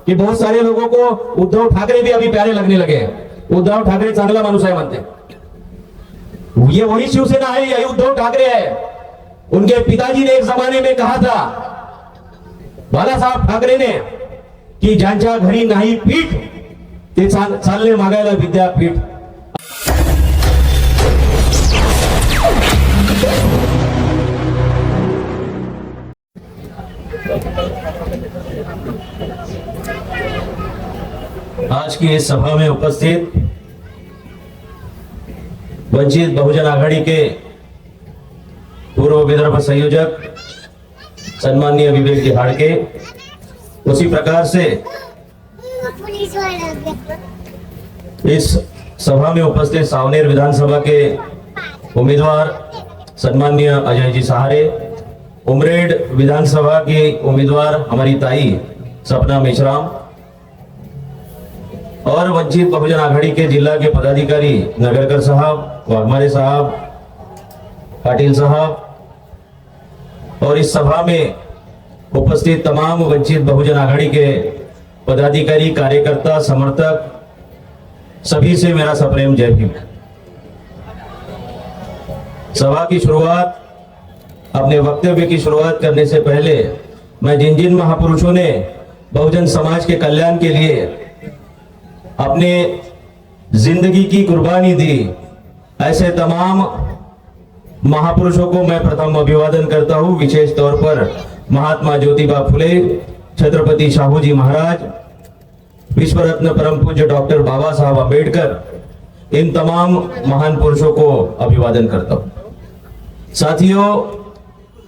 की बहुत सारे लोगों को उद्धव ठाकरे भी अभी प्यारे लगने लगे हैं। उद्धव ठाकरे चांगला माणूस आहे म्हणते, ये वही शिवसेना है, यही उद्धव ठाकरे है। उनके पिताजी ने एक जमाने में कहा था, बाळासाहेब ठाकरे ने, की ज्यांच्या घरी नाही पीठ ते चालले मागायला विद्यापीठ। आज की इस सभा में उपस्थित वंचित बहुजन आघाड़ी के पूर्व विदर्भ संयोजक सम्माननीय विवेक दिहाड़के, उसी प्रकार से इस सभा में उपस्थित सावनेर विधानसभा के उम्मीदवार सम्माननीय अजय जी सहारे, उमरेड विधानसभा की उम्मीदवार हमारी ताई सपना मेश्राम और वंचित बहुजन आघाड़ी के जिला के पदाधिकारी नगरकर साहब, वाघमारे साहब, पाटिल साहब और इस सभा में उपस्थित तमाम वंचित बहुजन आघाड़ी के पदाधिकारी, कार्यकर्ता, समर्थक, सभी से मेरा सप्रेम जय भीम। सभा की शुरुआत, अपने वक्तव्य की शुरुआत करने से पहले मैं जिन जिन महापुरुषों ने बहुजन समाज के कल्याण के लिए अपने जिंदगी की कुर्बानी दी, ऐसे तमाम महापुरुषों को मैं प्रथम अभिवादन करता हूं। विशेष तौर पर महात्मा ज्योतिबा फुले, छत्रपति शाहू जी महाराज, विश्व रत्न परम पूज्य डॉक्टर बाबा साहब अम्बेडकर, इन तमाम महान पुरुषों को अभिवादन करता हूं। साथियों,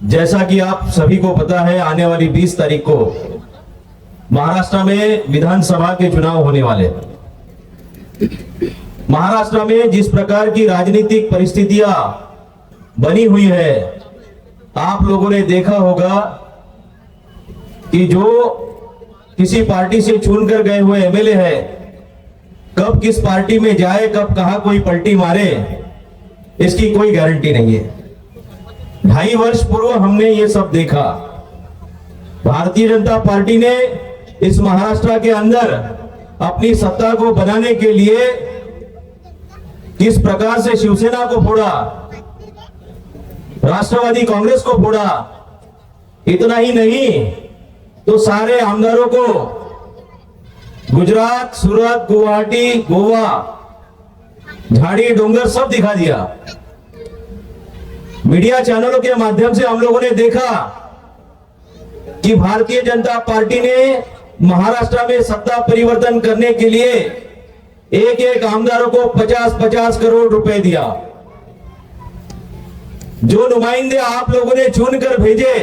जैसा कि आप सभी को पता है, आने वाली 20 तारीख को महाराष्ट्र में विधानसभा के चुनाव होने वाले। महाराष्ट्र में जिस प्रकार की राजनीतिक परिस्थितियां बनी हुई है, आप लोगों ने देखा होगा कि जो किसी पार्टी से चुनकर गए हुए एमएलए है, कब किस पार्टी में जाए, कब कहां कोई पलटी मारे, इसकी कोई गारंटी नहीं है। 2.5 वर्ष पूर्व हमने ये सब देखा। भारतीय जनता पार्टी ने इस महाराष्ट्र के अंदर अपनी सत्ता को बनाने के लिए किस प्रकार से शिवसेना को फोड़ा, राष्ट्रवादी कांग्रेस को फोड़ा। इतना ही नहीं तो सारे आमदारों को गुजरात, सूरत, गुवाहाटी, गोवा, झाड़ी, डोंगर सब दिखा दिया। मीडिया चैनलों के माध्यम से हम लोगों ने देखा कि भारतीय जनता पार्टी ने महाराष्ट्र में सत्ता परिवर्तन करने के लिए एक एक आमदारों को 50-50 करोड़ रुपए दिया। जो नुमाइंदे आप लोगों ने चुनकर भेजे,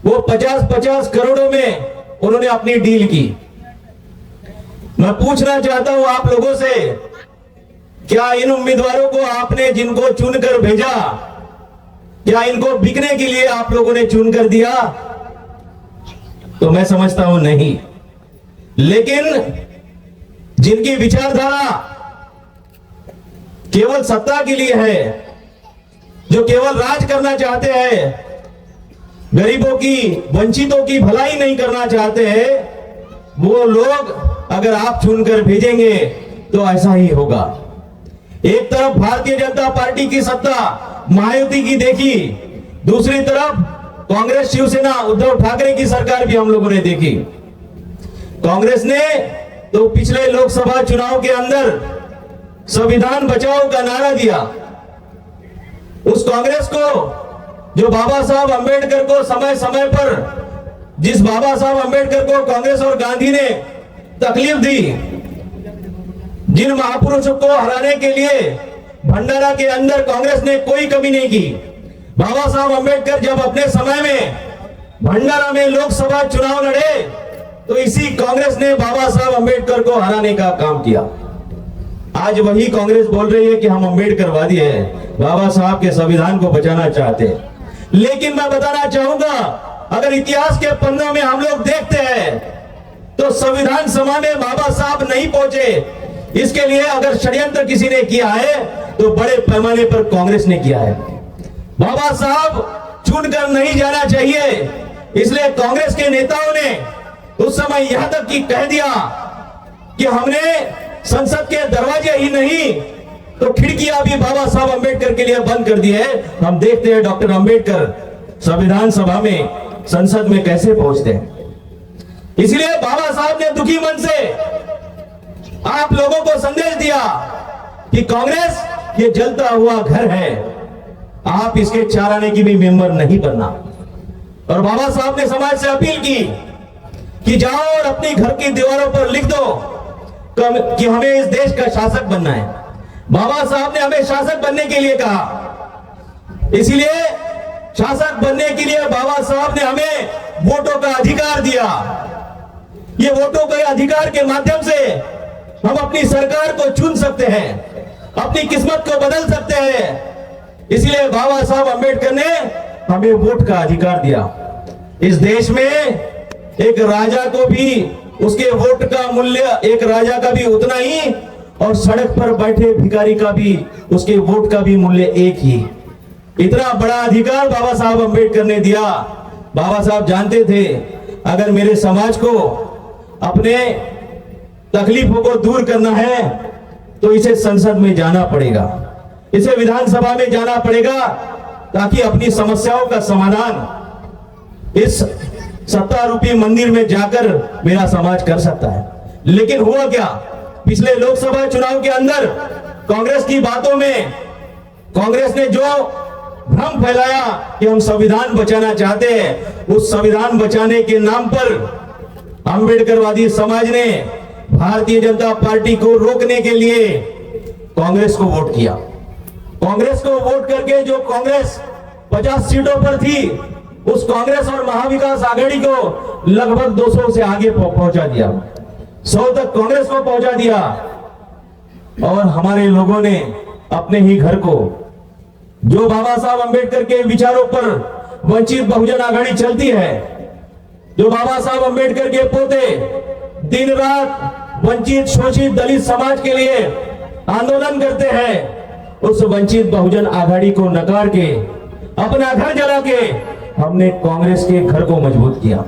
वो 50-50 करोड़ों में उन्होंने अपनी डील की। मैं पूछना चाहता हूं आप लोगों से, क्या इन उम्मीदवारों को आपने जिनको चुनकर भेजा, क्या इनको बिकने के लिए आप लोगों ने चुनकर दिया? तो मैं समझता हूं नहीं। लेकिन जिनकी विचारधारा केवल सत्ता के लिए है, जो केवल राज करना चाहते हैं, गरीबों की, वंचितों की भलाई नहीं करना चाहते हैं, वो लोग अगर आप चुनकर भेजेंगे तो ऐसा ही होगा। एक तरफ भारतीय जनता पार्टी की सत्ता महायुति की देखी, दूसरी तरफ कांग्रेस, शिवसेना, उद्धव ठाकरे की सरकार भी हम लोगों ने देखी। कांग्रेस ने तो पिछले लोकसभा चुनाव के अंदर संविधान बचाओ का नारा दिया। उस कांग्रेस को, जो बाबा साहब अम्बेडकर को समय समय पर, जिस बाबा साहब अम्बेडकर को कांग्रेस और गांधी ने तकलीफ दी, जिन महापुरुषों को हराने के लिए भंडारा के अंदर कांग्रेस ने कोई कमी नहीं की। बाबा साहब अम्बेडकर जब अपने समय में भंडारा में लोकसभा चुनाव लड़े, तो इसी कांग्रेस ने बाबा साहब अम्बेडकर को हराने का काम किया। आज वही कांग्रेस बोल रही है कि हम अम्बेडकरवादी हैं, बाबा साहब के संविधान को बचाना चाहते हैं। लेकिन मैं बताना चाहूंगा, अगर इतिहास के पन्नों में हम लोग देखते हैं तो संविधान सभा में बाबा साहब नहीं पहुंचे। इसके लिए अगर षड्यंत्र किसी ने किया है तो बड़े पैमाने पर कांग्रेस ने किया है। बाबा साहब चुनकर नहीं जाना चाहिए, इसलिए कांग्रेस के नेताओं ने उस समय यहां तक कि कह दिया कि हमने संसद के दरवाजे ही नहीं तो खिड़कियां भी बाबा साहब अंबेडकर के लिए बंद कर दी है। हम देखते हैं डॉक्टर अंबेडकर संविधान सभा में, संसद में कैसे पहुंचते हैं। इसलिए बाबा साहब ने दुखी मन से आप लोगों को संदेश दिया कि कांग्रेस ये जलता हुआ घर है, आप इसके 4 आने की भी मेंबर नहीं बनना। और बाबा साहब ने समाज से अपील की कि जाओ और अपनी घर की दीवारों पर लिख दो कि हमें इस देश का शासक बनना है। बाबा साहब ने हमें शासक बनने के लिए कहा। इसलिए शासक बनने के लिए बाबा साहब ने हमें वोटों का अधिकार दिया। ये वोटों के अधिकार के माध्यम से हम अपनी सरकार को चुन सकते हैं, अपनी किस्मत को बदल सकते हैं। इसलिए बाबा साहब अंबेडकर ने हमें वोट का अधिकार दिया। इस देश में एक राजा को भी उसके वोट का मूल्य, एक राजा का भी उतना ही, और सड़क पर बैठे भिखारी का भी, उसके वोट का भी मूल्य एक ही। इतना बड़ा अधिकार बाबा साहब अंबेडकर ने दिया। बाबा साहब जानते थे अगर मेरे समाज को अपने तकलीफों को दूर करना है तो इसे संसद में जाना पड़ेगा, इसे विधानसभा में जाना पड़ेगा, ताकि अपनी समस्याओं का समाधान इस सत्ता रूपी मंदिर में जाकर मेरा समाज कर सकता है। लेकिन हुआ क्या, पिछले लोकसभा चुनाव के अंदर कांग्रेस की बातों में कांग्रेस ने जो भ्रम फैलाया कि हम संविधान बचाना चाहते हैं, उस संविधान बचाने के नाम पर अंबेडकरवादी समाज ने भारतीय जनता पार्टी को रोकने के लिए कांग्रेस को वोट किया। कांग्रेस को वोट करके जो कांग्रेस 50 सीटों पर थी, उस कांग्रेस और महाविकास आघाड़ी को लगभग 200 से आगे पहुंचा दिया, 100 तक कांग्रेस को पहुंचा दिया। और हमारे लोगों ने अपने ही घर को, जो बाबा साहब अंबेडकर के विचारों पर वंचित बहुजन आघाड़ी चलती है, जो बाबा साहब अंबेडकर के पोते दिन रात वंचित शोषित दलित समाज के लिए आंदोलन करते हैं, उस वंचित बहुजन आघाड़ी को नकार के, अपना घर जला के हमने कांग्रेस के घर को मजबूत किया।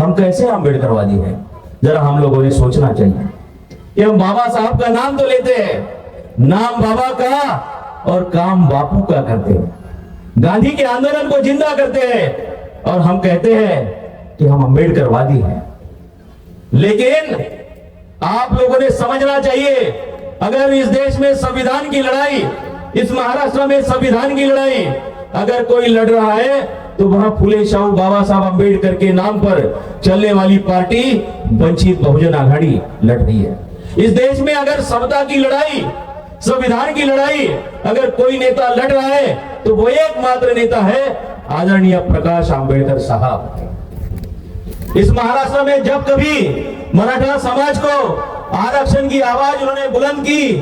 हम कैसे अंबेडकरवादी हैं, जरा हम लोगों ने सोचना चाहिए कि हम बाबा साहब का नाम तो लेते हैं, नाम बाबा का और काम बापू का करते हैं, गांधी के आंदोलन को जिंदा करते हैं, और हम कहते हैं कि हम अंबेडकरवादी हैं। लेकिन आप लोगों ने समझना चाहिए, अगर इस देश में संविधान की लड़ाई, इस महाराष्ट्र में संविधान की लड़ाई अगर कोई लड़ रहा है तो वह फूले शाहू बाबा साहब अंबेडकर के नाम पर चलने वाली पार्टी वंचित बहुजन आघाड़ी लड़ रही है। इस देश में अगर समता की लड़ाई, संविधान की लड़ाई अगर कोई नेता लड़ रहा है तो वो एकमात्र नेता है आदरणीय प्रकाश आंबेडकर साहब। इस महाराष्ट्र में जब कभी मराठा समाज को आरक्षण की आवाज उन्होंने बुलंद की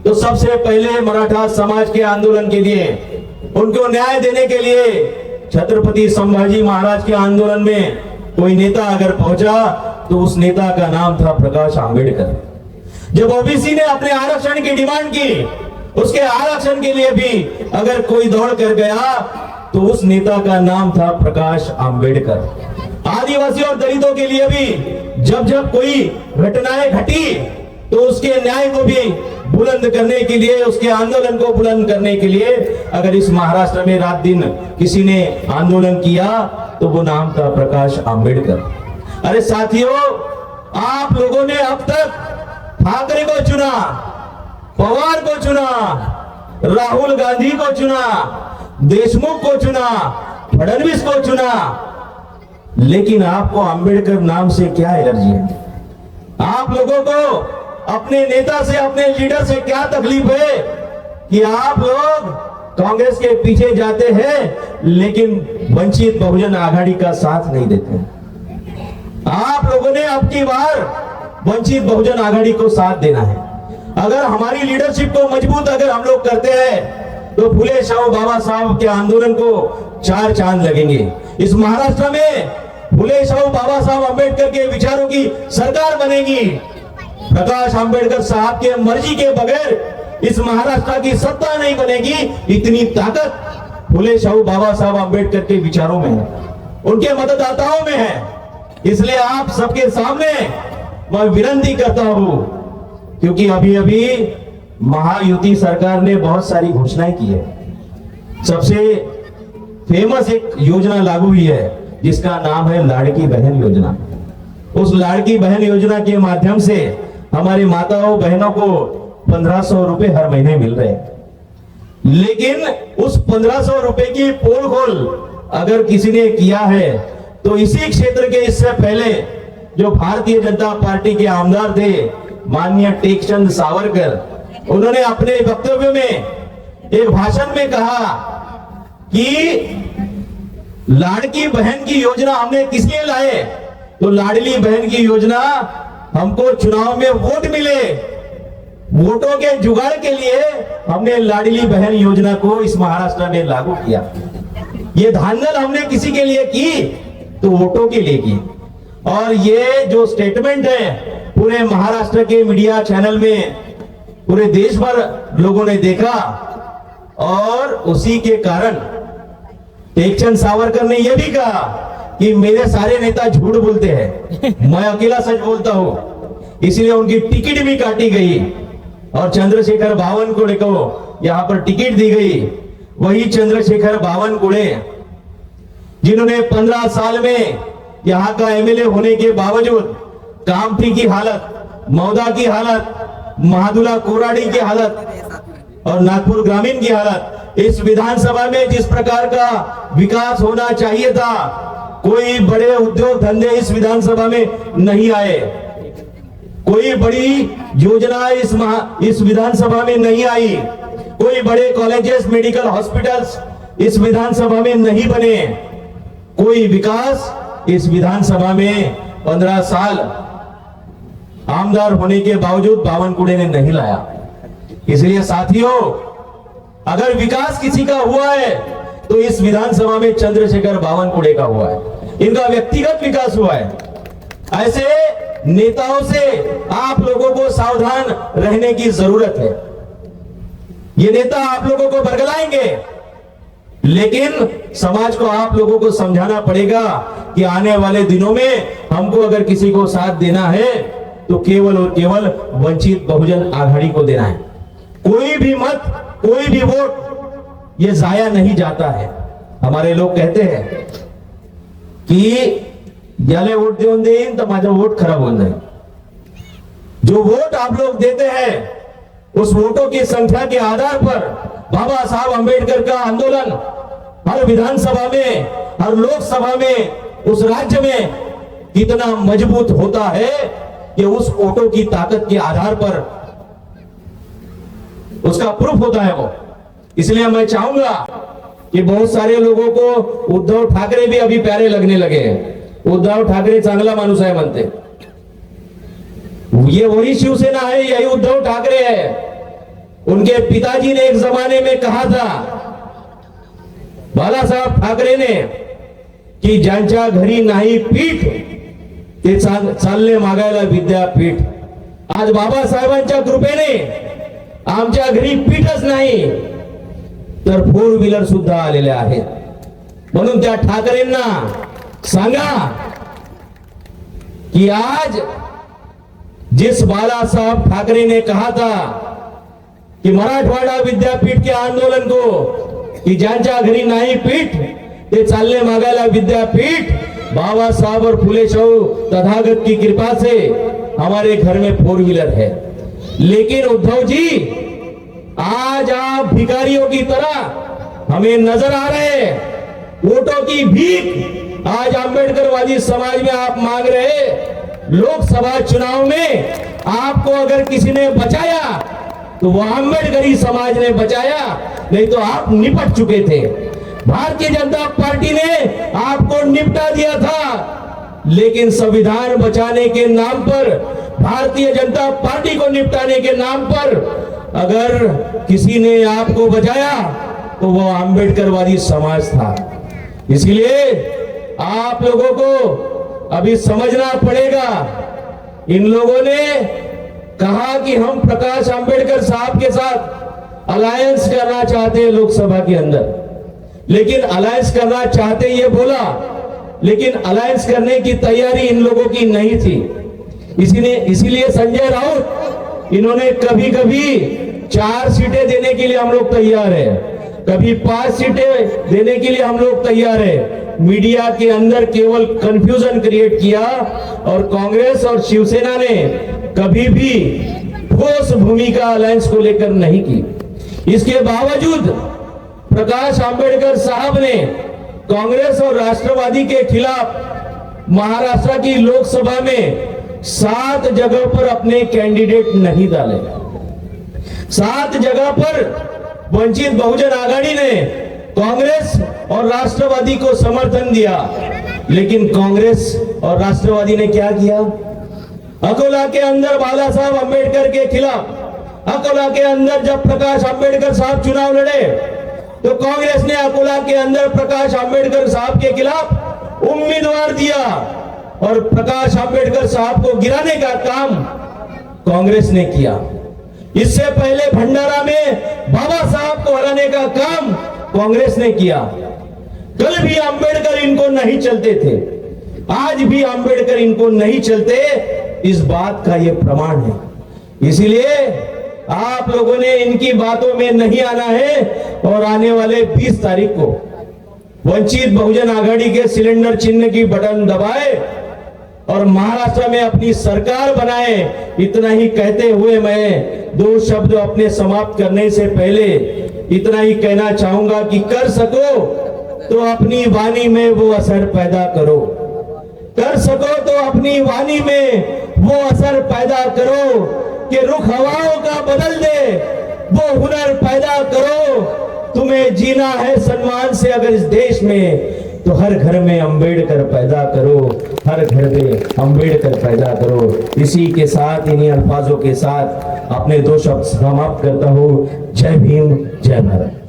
तो सबसे पहले मराठा समाज के आंदोलन के लिए, उनको न्याय देने के लिए छत्रपति संभाजी महाराज के आंदोलन में कोई नेता अगर पहुंचा तो उस नेता का नाम था प्रकाश आंबेडकर। जब ओबीसी ने अपने आरक्षण की डिमांड की, उसके आरक्षण के लिए भी अगर कोई दौड़ कर गया तो उस नेता का नाम था प्रकाश आंबेडकर। आदिवासी और दलितों के लिए भी जब जब कोई घटनाएं घटी तो उसके न्याय को भी बुलंद करने के लिए, उसके आंदोलन को बुलंद करने के लिए अगर इस महाराष्ट्र में रात दिन किसी ने आंदोलन किया तो वो नाम था प्रकाश आंबेडकर। अरे साथियों, आप लोगों ने अब तक ठाकरे को चुना, पवार को चुना, राहुल गांधी को चुना, देशमुख को चुना, फडणवीस को चुना, लेकिन आपको अंबेडकर नाम से क्या एलर्जी है? आप लोगों को अपने नेता से, अपने लीडर से क्या तकलीफ है कि आप लोग कांग्रेस के पीछे जाते हैं लेकिन वंचित बहुजन आघाड़ी का साथ नहीं देते? आप लोगों ने अब की बार वंचित बहुजन आघाड़ी को साथ देना है। अगर हमारी लीडरशिप को मजबूत अगर हम लोग करते हैं तो फूले शाहू बाबा साहब के आंदोलन को 4 चांद लगेंगे। इस महाराष्ट्र में फूले शाहू बाबा साहब अंबेडकर के विचारों की सरकार बनेगी। प्रकाश आंबेडकर साहब के मर्जी के बगैर इस महाराष्ट्र की सत्ता नहीं बनेगी। इतनी ताकत फूले शाहू बाबा साहब अंबेडकर के विचारों में है, उनके मतदाताओं में है। इसलिए आप सबके सामने मैं विनती करता हूं, क्योंकि अभी अभी महायुति सरकार ने बहुत सारी घोषणाएं की है। सबसे फेमस एक योजना लागू हुई है जिसका नाम है लाड़की बहन योजना। उस लाड़की बहन योजना के माध्यम से हमारी माताओं बहनों को 1500 रुपए हर महीने मिल रहे हैं। लेकिन उस 1500 रुपए की पोल खोल अगर किसी ने किया है तो इसी क्षेत्र के इससे पहले जो भारतीय जनता पार्टी के आमदार थे माननीय टेकचंद सावरकर, उन्होंने अपने वक्तव्य में एक भाषण में कहा कि लाड़की बहन की योजना हमने किस लिए लाए, तो लाडली बहन की योजना हमको चुनाव में वोट मिले, वोटों के जुगाड़ के लिए हमने लाडली बहन योजना को इस महाराष्ट्र में लागू किया। ये धांधल हमने किसी के लिए की, तो वोटों के लिए की। और ये जो स्टेटमेंट है पूरे महाराष्ट्र के मीडिया चैनल में पूरे देश भर लोगों ने देखा, और उसी के कारण टेकचंद सावरकर ने यह भी कहा कि मेरे सारे नेता झूठ बोलते हैं, मैं अकेला सच बोलता हूं, इसलिए उनकी टिकट भी काटी गई और चंद्रशेखर बावनकुळे को यहां पर टिकट दी गई। वही चंद्रशेखर बावनकुळे जिन्होंने 15 साल में यहां का एमएलए होने के बावजूद कामठी की हालत, मौदा की हालत, महादुला कोराडी की हालत और नागपुर ग्रामीण की हालत, इस विधानसभा में जिस प्रकार का विकास होना चाहिए था, कोई बड़े उद्योग धंधे इस विधानसभा में नहीं आए, कोई बड़ी योजना इस विधानसभा में नहीं आई, कोई बड़े कॉलेजेस, मेडिकल हॉस्पिटल्स इस विधानसभा में नहीं बने, कोई विकास इस विधानसभा में 15 साल आमदार होने के बावजूद बावनकुळे ने नहीं लाया। इसलिए साथियों, अगर विकास किसी का हुआ है तो इस विधानसभा में चंद्रशेखर बावनकुळे का हुआ है, इनका व्यक्तिगत विकास हुआ है। ऐसे नेताओं से आप लोगों को सावधान रहने की जरूरत है। ये नेता आप लोगों को बरगलाएंगे, लेकिन समाज को आप लोगों को समझाना पड़ेगा कि आने वाले दिनों में हमको अगर किसी को साथ देना है तो केवल और केवल वंचित बहुजन आघाड़ी को देना है। कोई भी मत, कोई भी वोट ये जाया नहीं जाता है। हमारे लोग कहते हैं कि ज्याला वोट देऊन देईन तो माझा वोट खराब हो जाए। जो वोट आप लोग देते हैं उस वोटों की संख्या के आधार पर बाबा साहब अंबेडकर का आंदोलन हर विधानसभा में, हर लोकसभा में, उस राज्य में कितना मजबूत होता है, ये उस वोटों की ताकत के आधार पर उसका प्रूफ होता है वो। इसलिए मैं चाहूंगा कि बहुत सारे लोगों को उद्धव ठाकरे भी अभी प्यारे लगने लगे हैं। उद्धव ठाकरे चांगला माणूस है म्हणते, ये वही शिवसेना है, यही उद्धव ठाकरे है। उनके पिताजी ने एक जमाने में कहा था, बाला साहब ठाकरे ने, की ज्यांच्या घरी नाही पीठ ते चालले मागायला विद्यापीठ। आज बाबासाहेबांच्या कृपेने आमच्या घरी पीठच नाही तर 4 व्हीलर सुद्धा आलेले आहेत। म्हणून त्या ठाकरेंना सांगा कि आज जिस बाला साहब ठाकरे ने कहा था कि मराठवाडा विद्यापीठ के आंदोलन को, कि ज्यांच्या घरी नाही पीठ ते चालले मागायला विद्यापीठ, बाबा साहब और फुले शाहू तथागत की कृपा से हमारे घर में 4 व्हीलर है। लेकिन उद्धव जी, आज आप भिखारियों की तरह हमें नजर आ रहे हैं। वोटों की भीख आज अंबेडकरवादी समाज में आप मांग रहे। लोकसभा चुनाव में आपको अगर किसी ने बचाया तो वो अंबेडकरी समाज ने बचाया, नहीं तो आप निपट चुके थे। भारतीय जनता पार्टी ने आपको निपटा दिया था, लेकिन संविधान बचाने के नाम पर, भारतीय जनता पार्टी को निपटाने के नाम पर अगर किसी ने आपको बचाया तो वो अंबेडकरवादी समाज था। इसलिए आप लोगों को अभी समझना पड़ेगा। इन लोगों ने कहा कि हम प्रकाश अंबेडकर साहब के साथ अलायंस करना चाहते हैं लोकसभा के अंदर, लेकिन अलायंस करना चाहते ये बोला, लेकिन अलायंस करने की तैयारी इन लोगों की नहीं थी। इसीलिए संजय राउत इन्होंने कभी कभी 4 सीटें देने के लिए हम लोग तैयार है, कभी 5 सीटें देने के लिए हम लोग तैयार है। मीडिया के अंदर केवल कंफ्यूजन क्रिएट किया और कांग्रेस और शिवसेना ने कभी भी ठोस भूमिका अलायंस को लेकर नहीं की। इसके बावजूद प्रकाश आंबेडकर साहब ने कांग्रेस और राष्ट्रवादी के खिलाफ महाराष्ट्र की लोकसभा में 7 जगह पर अपने कैंडिडेट नहीं डाले। 7 जगह पर वंचित बहुजन आघाड़ी ने कांग्रेस और राष्ट्रवादी को समर्थन दिया, लेकिन कांग्रेस और राष्ट्रवादी ने क्या किया? अकोला के अंदर बाला साहब अंबेडकर के खिलाफ, अकोला के अंदर जब प्रकाश आंबेडकर साहब चुनाव लड़े तो कांग्रेस ने अकोला के अंदर प्रकाश आंबेडकर साहब के खिलाफ उम्मीदवार दिया और प्रकाश आंबेडकर साहब को गिराने का काम कांग्रेस ने किया। इससे पहले भंडारा में बाबा साहब को हराने का काम कांग्रेस ने किया। कल भी अंबेडकर इनको नहीं चलते थे, आज भी अंबेडकर इनको नहीं चलते, इस बात का यह प्रमाण है। इसीलिए आप लोगों ने इनकी बातों में नहीं आना है और आने वाले 20 तारीख को वंचित बहुजन आघाड़ी के सिलेंडर चिन्ह की बटन दबाए और महाराष्ट्र में अपनी सरकार बनाए। इतना ही कहते हुए मैं 2 शब्द अपने समाप्त करने से पहले इतना ही कहना चाहूंगा कि कर सको तो अपनी वाणी में वो असर पैदा करो, कर सको तो अपनी वाणी में वो असर पैदा करो कि रुख हवाओं का बदल दे, वो हुनर पैदा करो। तुम्हें जीना है सम्मान से अगर इस देश में तो हर घर में अंबेडकर पैदा करो, हर घर में अंबेडकर पैदा करो। इसी के साथ, इन्हीं अल्फाजों के साथ अपने 2 शब्द समाप्त करता हूं। जय भीम, जय भारत।